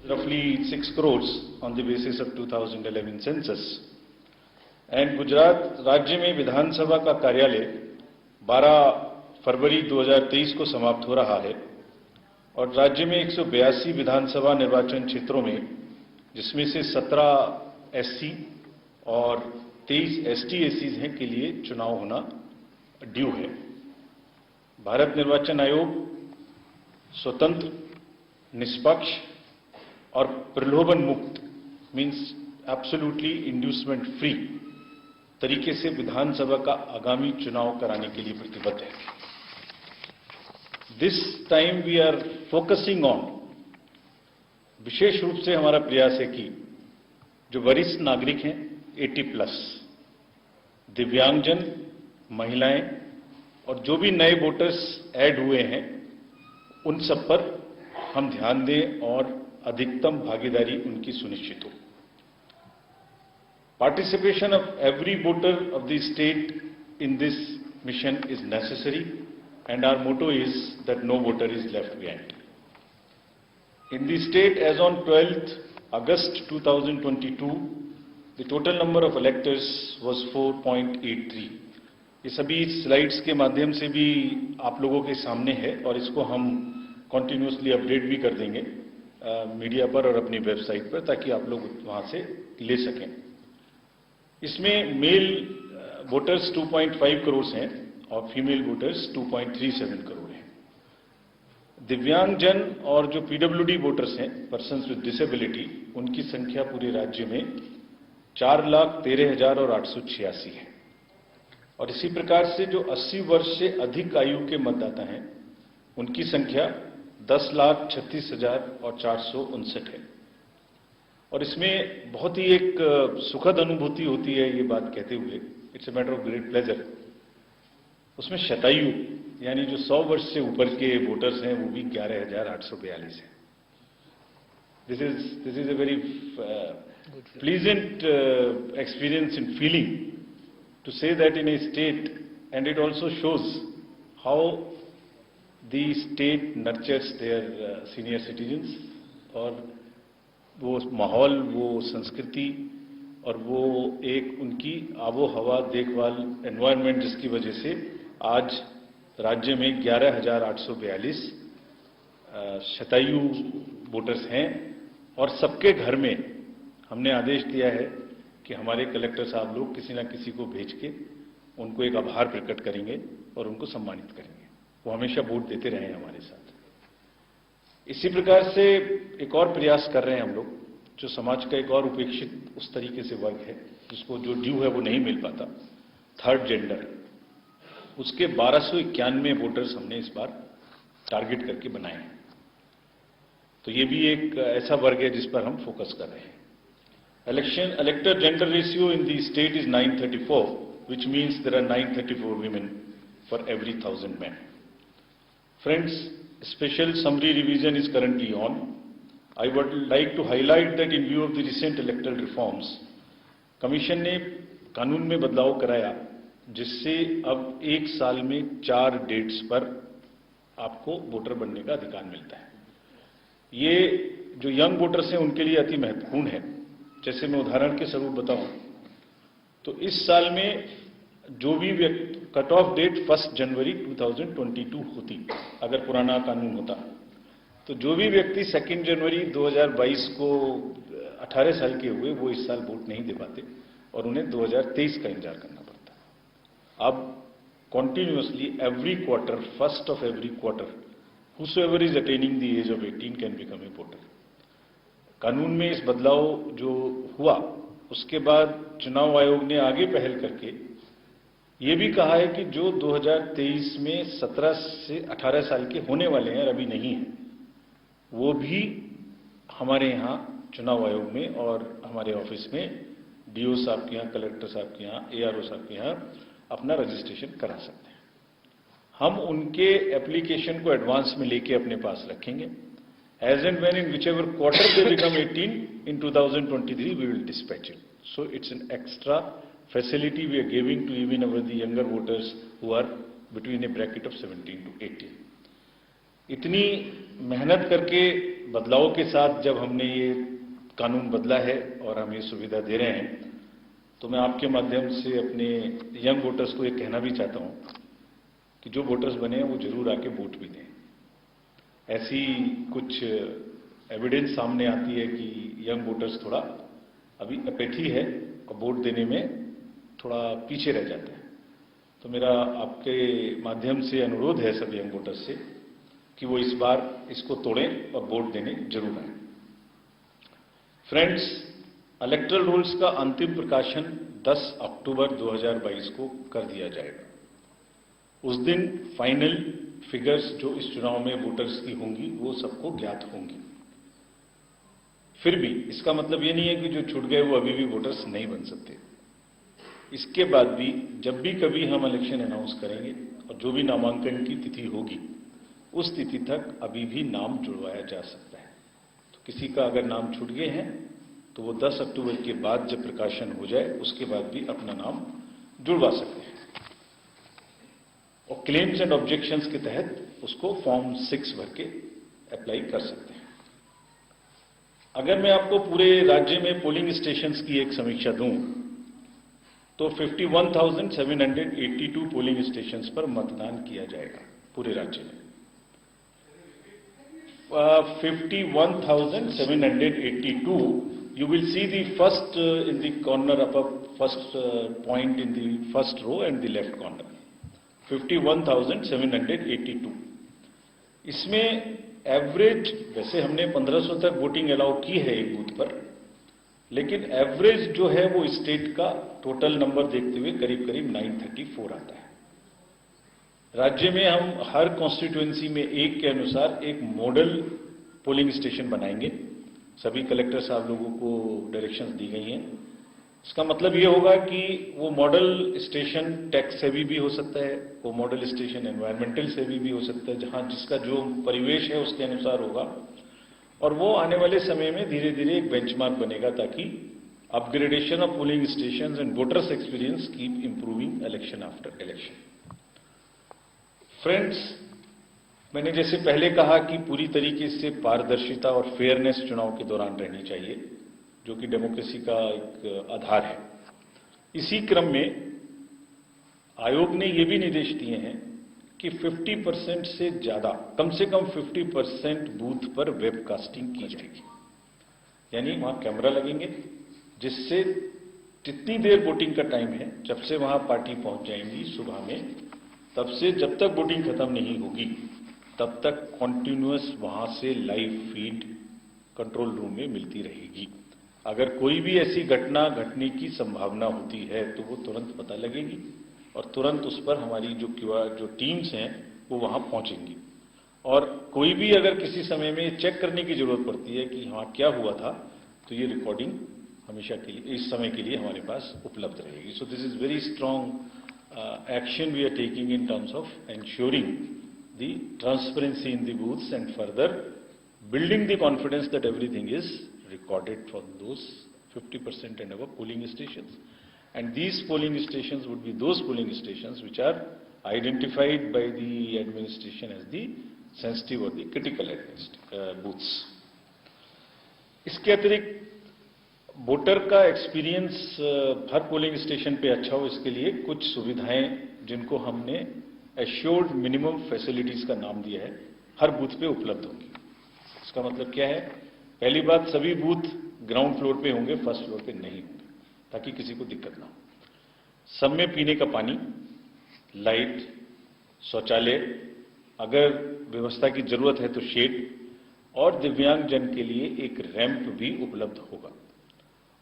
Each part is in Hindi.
roughly 6 crores on the basis of 2011 census. And Gujarat राज्य में विधानसभा का कार्यालय 12 फरवरी 2023 को समाप्त हो रहा है और राज्य में 182 विधानसभा निर्वाचन क्षेत्रों में, जिसमें से 17 एससी और 23 एसटी/एसीज हैं, के लिए चुनाव होना ड्यू है। भारत निर्वाचन आयोग स्वतंत्र, निष्पक्ष और प्रलोभन मुक्त मीन्स एब्सोल्युटली इंड्यूसमेंट फ्री तरीके से विधानसभा का आगामी चुनाव कराने के लिए प्रतिबद्ध है। This time we are focusing on, विशेष रूप से हमारा प्रयास है कि जो वरिष्ठ नागरिक हैं 80+, दिव्यांगजन, महिलाएं और जो भी नए वोटर्स ऐड हुए हैं, उन सब पर हम ध्यान दें और अधिकतम भागीदारी उनकी सुनिश्चित हो। Participation of every voter of the state in this mission is necessary, and our motto is that no voter is left behind. In the state, as on 12th August 2022, the total number of electors was 4.83. ये सभी स्लाइड्स के माध्यम से भी आप लोगों के सामने है और इसको हम कंटिन्यूसली अपडेट भी कर देंगे मीडिया पर और अपनी वेबसाइट पर, ताकि आप लोग वहां से ले सकें। इसमें मेल वोटर्स 2.5 करोड़ हैं और फीमेल वोटर्स 2.37 करोड़ हैं। दिव्यांगजन और जो पीडब्ल्यूडी वोटर्स हैं, पर्सन्स विद डिसेबिलिटी, उनकी संख्या पूरे राज्य में 4,13,886 है। और इसी प्रकार से जो 80 वर्ष से अधिक आयु के मतदाता हैं, उनकी संख्या 10,36,459 है। और इसमें बहुत ही एक सुखद अनुभूति होती है ये बात कहते हुए, it's a matter of great pleasure. उसमें शतायु यानी जो 100 वर्ष से ऊपर के वोटर्स हैं, वो भी 11,842 हैं। This is a very pleasant experience in feeling to say that in a state, and it also shows how the state nurtures their senior citizens, और वो माहौल, वो संस्कृति और वो एक उनकी आबो हवा देखभाल एनवायरनमेंट, जिसकी वजह से आज राज्य में 11,842 शतायु वोटर्स हैं। और सबके घर में हमने आदेश दिया है कि हमारे कलेक्टर साहब लोग किसी न किसी को भेज के उनको एक आभार प्रकट करेंगे और उनको सम्मानित करेंगे। वो हमेशा वोट देते रहे हमारे साथ। इसी प्रकार से एक और प्रयास कर रहे हैं हम लोग, जो समाज का एक और उपेक्षित उस तरीके से वर्ग है जिसको जो ड्यू है वो नहीं मिल पाता, थर्ड जेंडर, उसके 1291 वोटर्स हमने इस बार टारगेट करके बनाए हैं। तो ये भी एक ऐसा वर्ग है जिस पर हम फोकस कर रहे हैं। Elector gender ratio in the state is 934, which means there are 934 women for every 1,000 men. Friends, special summary revision is currently on. I would like to highlight that in view of the recent electoral reforms, Commission ने कानून में बदलाव कराया, जिससे अब एक साल में 4 डेट्स पर आपको वोटर बनने का अधिकार मिलता है। ये जो यंग वोटर्स हैं उनके लिए अति महत्वपूर्ण है। जैसे मैं उदाहरण के स्वरूप बताऊं तो इस साल में जो भी कट ऑफ डेट 1 जनवरी 2022 होती, अगर पुराना कानून होता, तो जो भी व्यक्ति 2 जनवरी 2022 को 18 साल के हुए, वो इस साल वोट नहीं दे पाते और उन्हें 2023 का इंतजार करना पड़ता। अब continuously every quarter, 1st of every quarter, whosoever is attaining the age of 18 can become a voter. कानून में इस बदलाव जो हुआ, उसके बाद चुनाव आयोग ने आगे पहल करके ये भी कहा है कि जो 2023 में 17 से 18 साल के होने वाले हैं और अभी नहीं हैं, वो भी हमारे यहाँ चुनाव आयोग में और हमारे ऑफिस में डीओ साहब के यहाँ, कलेक्टर साहब के यहाँ, एआरओ साहब के यहाँ अपना रजिस्ट्रेशन करा सकते हैं। हम उनके एप्लीकेशन को एडवांस में लेके अपने पास रखेंगे। As and when in whichever quarter they become 18 in 2023, we will dispatch it. So it's an extra facility we are giving to even the younger voters who are between a bracket of 17 to 18. इतनी मेहनत करके बदलाव के साथ जब हमने ये कानून बदला है और हम ये सुविधा दे रहे हैं, तो मैं आपके माध्यम से अपने यंग वोटर्स को ये कहना भी चाहता हूँ कि जो वोटर्स बने हैं वो जरूर आके वोट भी दें। ऐसी कुछ एविडेंस सामने आती है कि यंग वोटर्स थोड़ा अभी अपेथी है और वोट देने में थोड़ा पीछे रह जाते हैं। तो मेरा आपके माध्यम से अनुरोध है सभी यंग वोटर्स से कि वो इस बार इसको तोड़ें और वोट देने जरूर आए। फ्रेंड्स, इलेक्टरल रूल्स का अंतिम प्रकाशन 10 अक्टूबर 2022 को कर दिया जाएगा। उस दिन फाइनल फिगर्स जो इस चुनाव में वोटर्स की होंगी वो सबको ज्ञात होंगी। फिर भी इसका मतलब ये नहीं है कि जो छूट गए वो अभी भी वोटर्स नहीं बन सकते। इसके बाद भी जब भी कभी हम इलेक्शन अनाउंस करेंगे और जो भी नामांकन की तिथि होगी उस तिथि तक अभी भी नाम जुड़वाया जा सकता है। तो किसी का अगर नाम छूट गए हैं तो वो 10 अक्टूबर के बाद जब प्रकाशन हो जाए उसके बाद भी अपना नाम जुड़वा सकते हैं और क्लेम्स एंड ऑब्जेक्शंस के तहत उसको फॉर्म 6 भर के अप्लाई कर सकते हैं। अगर मैं आपको पूरे राज्य में पोलिंग स्टेशंस की एक समीक्षा दूं तो 51,782 पोलिंग स्टेशंस पर मतदान किया जाएगा पूरे राज्य में। 51,782 you will see the first in the corner upper first point in the first row and the left corner 51,782। इसमें एवरेज वैसे हमने 1500 तक वोटिंग अलाउ की है एक बूथ पर, लेकिन एवरेज जो है वो स्टेट का टोटल नंबर देखते हुए करीब करीब 934 आता है। राज्य में हम हर कॉन्स्टिट्यूएंसी में एक के अनुसार एक मॉडल पोलिंग स्टेशन बनाएंगे। सभी कलेक्टर साहब लोगों को डायरेक्शंस दी गई हैं। इसका मतलब ये होगा कि वो मॉडल स्टेशन टैक्स सेवी भी हो सकता है, वो मॉडल स्टेशन एनवायरमेंटल सेवी भी हो सकता है, जहां जिसका जो परिवेश है उसके अनुसार होगा और वो आने वाले समय में धीरे धीरे एक बेंचमार्क बनेगा ताकि upgradation of polling stations and voters experience keep improving election after election. Friends, मैंने जैसे पहले कहा कि पूरी तरीके से पारदर्शिता और फेयरनेस चुनाव के दौरान रहनी चाहिए, जो कि डेमोक्रेसी का एक आधार है। इसी क्रम में आयोग ने ये भी निर्देश दिए हैं कि 50% से ज्यादा, कम से कम 50% बूथ पर वेबकास्टिंग की जाएगी। यानी वहां कैमरा लगेंगे जिससे जितनी देर वोटिंग का टाइम है, जब से वहां पार्टी पहुंच जाएंगी सुबह में, तब से जब तक वोटिंग खत्म नहीं होगी तब तक कॉन्टिन्यूअस वहां से लाइव फीड कंट्रोल रूम में मिलती रहेगी। अगर कोई भी ऐसी घटना घटने की संभावना होती है तो वो तुरंत पता लगेगी और तुरंत उस पर हमारी जो टीम्स हैं वो वहां पहुंचेंगी। और कोई भी अगर किसी समय में चेक करने की जरूरत पड़ती है कि हाँ क्या हुआ था, तो ये रिकॉर्डिंग हमेशा के लिए, इस समय के लिए हमारे पास उपलब्ध रहेगी। So this is very strong action we are taking in terms of ensuring the transparency in the booths and further building the confidence that everything is recorded for those 50% and above polling stations. And these polling stations would be those polling stations which are identified by the administration as the sensitive or the critical booths. इसके अतिरिक्त वोटर का एक्सपीरियंस हर पोलिंग स्टेशन पे अच्छा हो, इसके लिए कुछ सुविधाएं जिनको हमने एश्योर्ड मिनिमम फैसिलिटीज का नाम दिया है, हर बूथ पे उपलब्ध होंगी। इसका मतलब क्या है? पहली बात, सभी बूथ ग्राउंड फ्लोर पे होंगे, फर्स्ट फ्लोर पे नहीं होंगे, ताकि किसी को दिक्कत ना हो। सब में पीने का पानी, लाइट, शौचालय, अगर व्यवस्था की जरूरत है तो शेड, और दिव्यांगजन के लिए एक रैंप भी उपलब्ध होगा।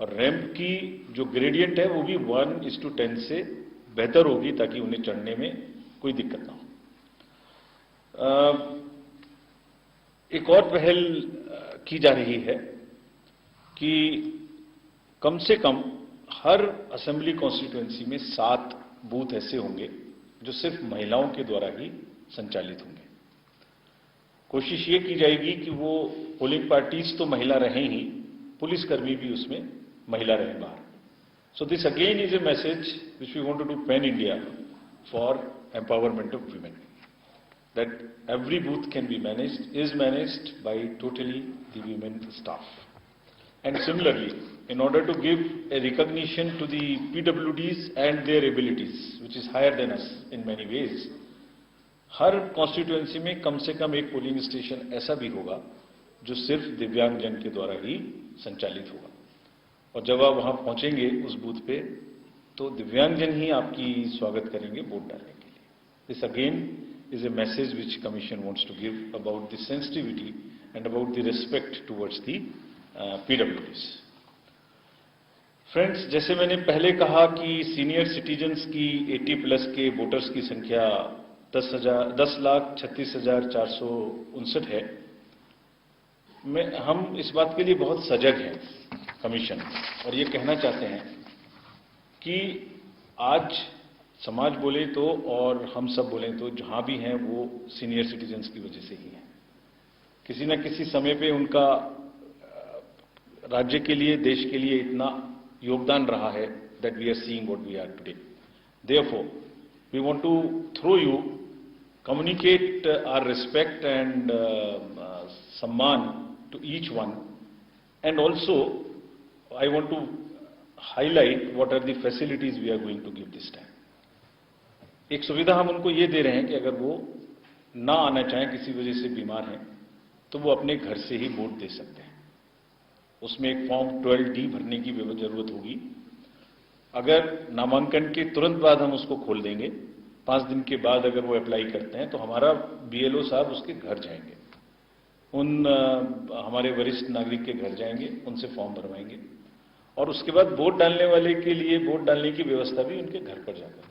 और रैंप की जो ग्रेडियंट है वो भी 1:10 से बेहतर होगी ताकि उन्हें चढ़ने में कोई दिक्कत ना हो। एक और पहल की जा रही है कि कम से कम हर असेंबली कॉन्स्टिट्यूएंसी में 7 बूथ ऐसे होंगे जो सिर्फ महिलाओं के द्वारा ही संचालित होंगे। कोशिश ये की जाएगी कि वो पोलिंग पार्टीज तो महिला रहें ही, पुलिसकर्मी भी उसमें महिला रहें बाहर। So this again is a message which we want to do pan India for empowerment of women. that every booth can be managed, is managed by totally the women staff. And similarly, in order to give a recognition to the PWDs and their abilities, which is higher than us in many ways, her constituency में कम से कम एक पोलिंग स्टेशन ऐसा भी होगा जो सिर्फ दिव्यांगजन के द्वारा ही संचालित होगा। और जब आप वहां पहुंचेंगे उस बूथ पे, तो दिव्यांगजन ही आपकी स्वागत करेंगे वोट डालने के लिए। This again is a message which Commission wants to give about the sensitivity and about the respect towards the PWDs. Friends, जैसे मैंने पहले कहा कि सीनियर सिटीजन्स की 80+ के वोटर्स की संख्या 10,36,459 है। हम इस बात के लिए बहुत सजग हैं कमीशन, और ये कहना चाहते हैं कि आज समाज बोले तो और हम सब बोले तो जहां भी हैं वो सीनियर सिटीजन्स की वजह से ही हैं। किसी न किसी समय पे उनका राज्य के लिए, देश के लिए इतना योगदान रहा है that we are seeing what we are today. Therefore we want to through you communicate our respect and सम्मान to each one, and also I want to highlight what are the facilities we are going to give this time. एक सुविधा हम उनको ये दे रहे हैं कि अगर वो ना आना चाहें, किसी वजह से बीमार हैं, तो वो अपने घर से ही वोट दे सकते हैं। उसमें एक फॉर्म 12D भरने की जरूरत होगी। अगर नामांकन के तुरंत बाद हम उसको खोल देंगे, 5 दिन के बाद अगर वो अप्लाई करते हैं, तो हमारा BLO साहब उसके घर जाएंगे, हमारे वरिष्ठ नागरिक के घर जाएंगे, उनसे फॉर्म भरवाएंगे, और उसके बाद वोट डालने वाले के लिए वोट डालने की व्यवस्था भी उनके घर पर जाकर